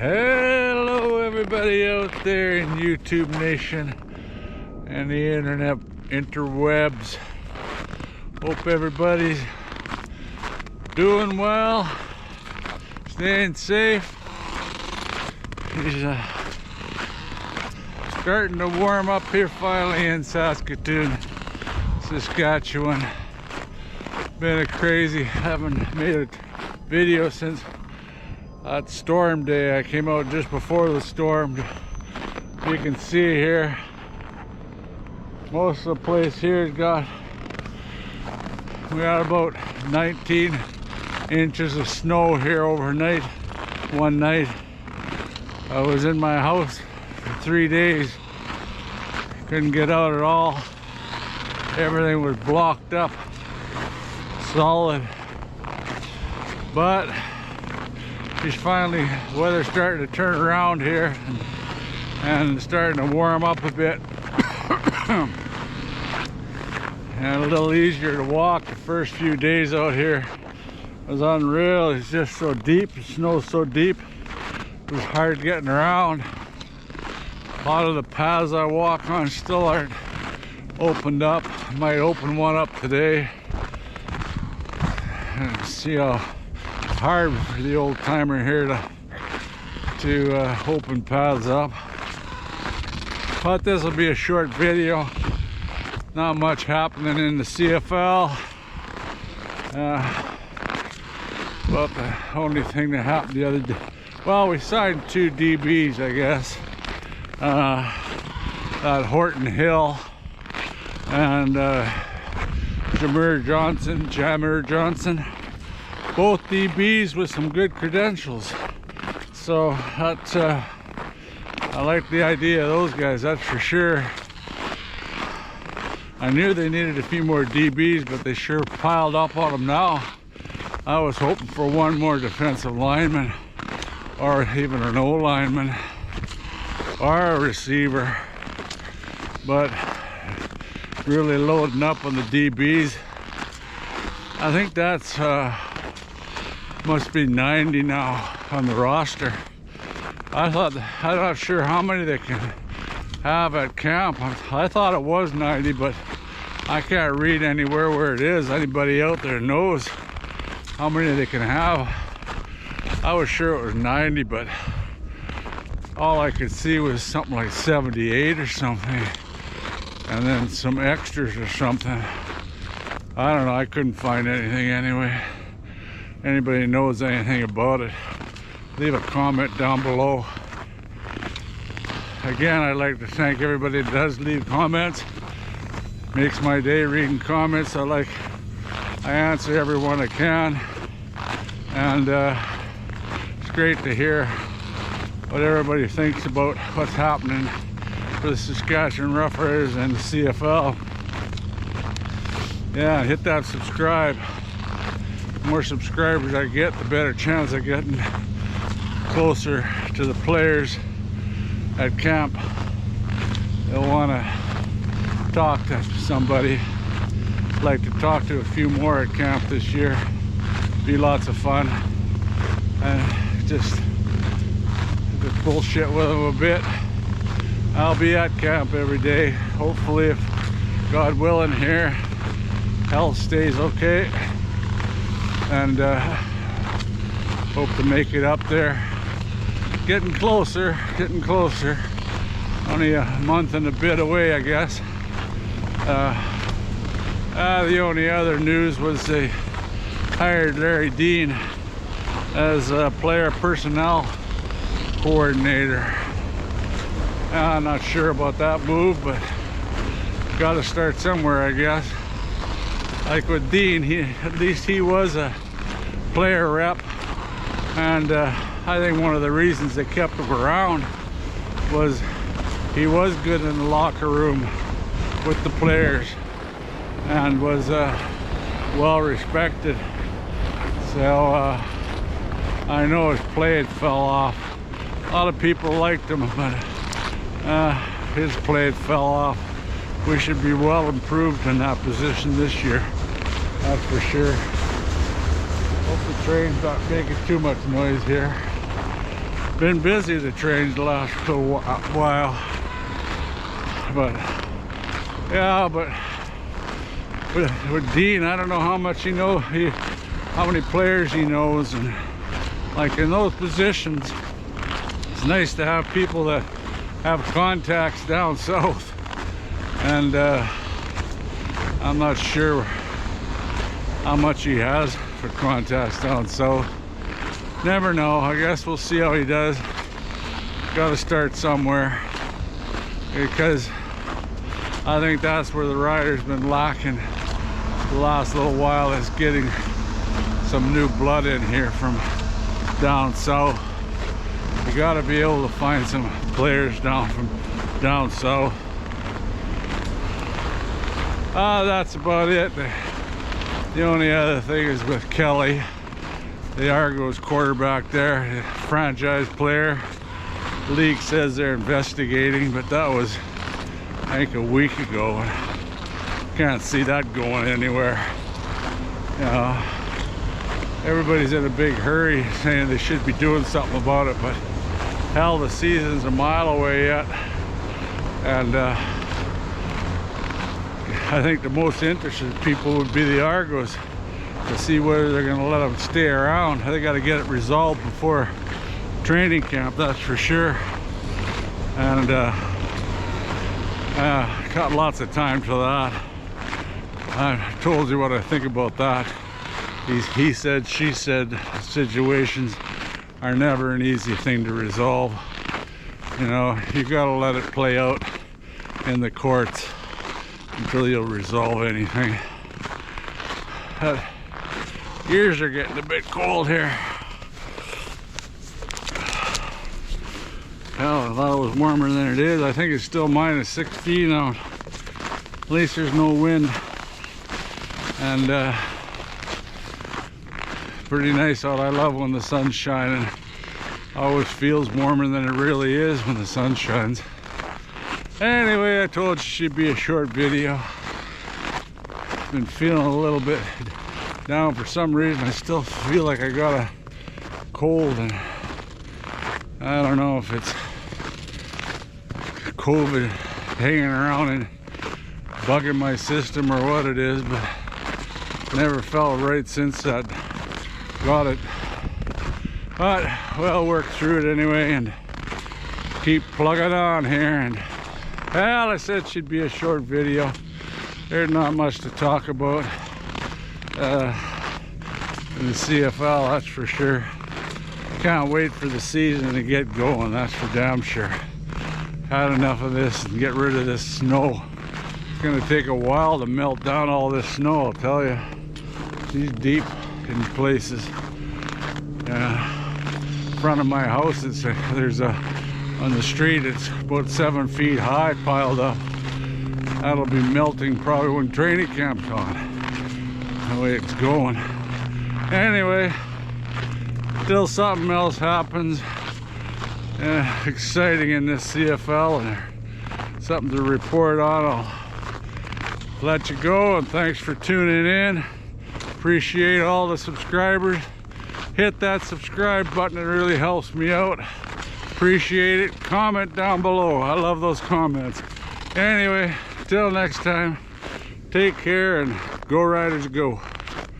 Hello everybody out there in YouTube Nation and the internet interwebs. Hope everybody's doing well, staying safe. It's starting to warm up here finally in Saskatoon, Saskatchewan. Been a crazy, haven't made a video since that storm day. I came out just before the storm. You can see here, most of the place here we got about 19 inches of snow here overnight. One night I was in my house for 3 days, couldn't get out at all. Everything was blocked up solid, but just finally weather's starting to turn around here and starting to warm up a bit and a little easier to walk. The first few days out here was unreal. It's just so deep, the snow's so deep, it was hard getting around. A lot of the paths I walk on still aren't opened up. I might open one up today and see how hard for the old timer here to open paths up. But this will be a short video. Not much happening in the CFL. But the only thing that happened the other day, well, we signed 2 DBs, I guess. That Horton Hill and Jamir Johnson, both DBs with some good credentials. So that I like the idea of those guys, that's for sure. I knew they needed a few more DBs, but they sure piled up on them now. I was hoping for one more defensive lineman, or even an O lineman, or a receiver, but really loading up on the DBs. I think that's must be 90 now on the roster. I'm not sure how many they can have at camp. I thought it was 90, but I can't read anywhere where it is. Anybody out there knows how many they can have? I was sure it was 90, but all I could see was something like 78 or something, and then some extras or something. I don't know, I couldn't find anything anyway. Anybody knows anything about it, leave a comment down below. Again, I'd like to thank everybody that does leave comments. Makes my day reading comments. I answer everyone I can, and it's great to hear what everybody thinks about what's happening for the Saskatchewan Roughriders and the CFL. Yeah, hit that subscribe. The more subscribers I get, the better chance of getting closer to the players at camp. They'll want to talk to somebody. I'd like to talk to a few more at camp this year. Be lots of fun, and just bullshit with them a bit. I'll be at camp every day, hopefully, if God willing here, health stays okay, and hope to make it up there. Getting closer. Only a month and a bit away, I guess. The only other news was they hired Larry Dean as a player personnel coordinator. I'm not sure about that move, but got to start somewhere, I guess. Like with Dean, at least he was a player rep, and I think one of the reasons they kept him around was he was good in the locker room with the players and was well respected. So I know his play had fell off. A lot of people liked him, but his play had fell off. We should be well improved in that position this year, that's for sure. Hope the train's not making too much noise here. been busy the trains the last little while. But yeah, but with Dean, I don't know how much he knows, how many players he knows, and like in those positions, it's nice to have people that have contacts down south. And I'm not sure how much he has for contacts down south. Never know. I guess we'll see how he does. Got to start somewhere, because I think that's where the Riders been lacking the last little while, is getting some new blood in here from down south. You got to be able to find some players from down south. That's about it. The only other thing is with Kelly, the Argos quarterback there, franchise player. League says they're investigating, but that was, I think, a week ago. Can't see that going anywhere. You know, everybody's in a big hurry saying they should be doing something about it, but hell, the season's a mile away yet. And I think the most interested people would be the Argos, to see whether they're going to let them stay around. They got to get it resolved before training camp, that's for sure. And got lots of time for that. I told you what I think about that. He said, she said situations are never an easy thing to resolve. You know, you got to let it play out in the courts until you'll resolve anything. Ears are getting a bit cold here. Hell, I thought it was warmer than it is. I think it's still minus 16 out. At least there's no wind. And pretty nice out. I love when the sun's shining. Always feels warmer than it really is when the sun shines. Anyway, I told you she'd be a short video. Been feeling a little bit down for some reason. I still feel like I got a cold, and I don't know if it's COVID hanging around and bugging my system or what it is, but never felt right since that got it. But we'll work through it anyway and keep plugging on here. And well, I said she'd be a short video. There's not much to talk about in the CFL, that's for sure. Can't wait for the season to get going, that's for damn sure. Had enough of this and get rid of this snow. It's gonna take a while to melt down all this snow, I'll tell you. She's deep in places. In front of my house, on the street, it's about 7 feet high piled up. That'll be melting probably when training camp's on. The way it's going. Anyway, till something else happens exciting in this CFL and something to report on, I'll let you go. And thanks for tuning in. Appreciate all the subscribers. Hit that subscribe button, it really helps me out. Appreciate it. Comment down below, I love those comments. Anyway, till next time, take care and go Riders go.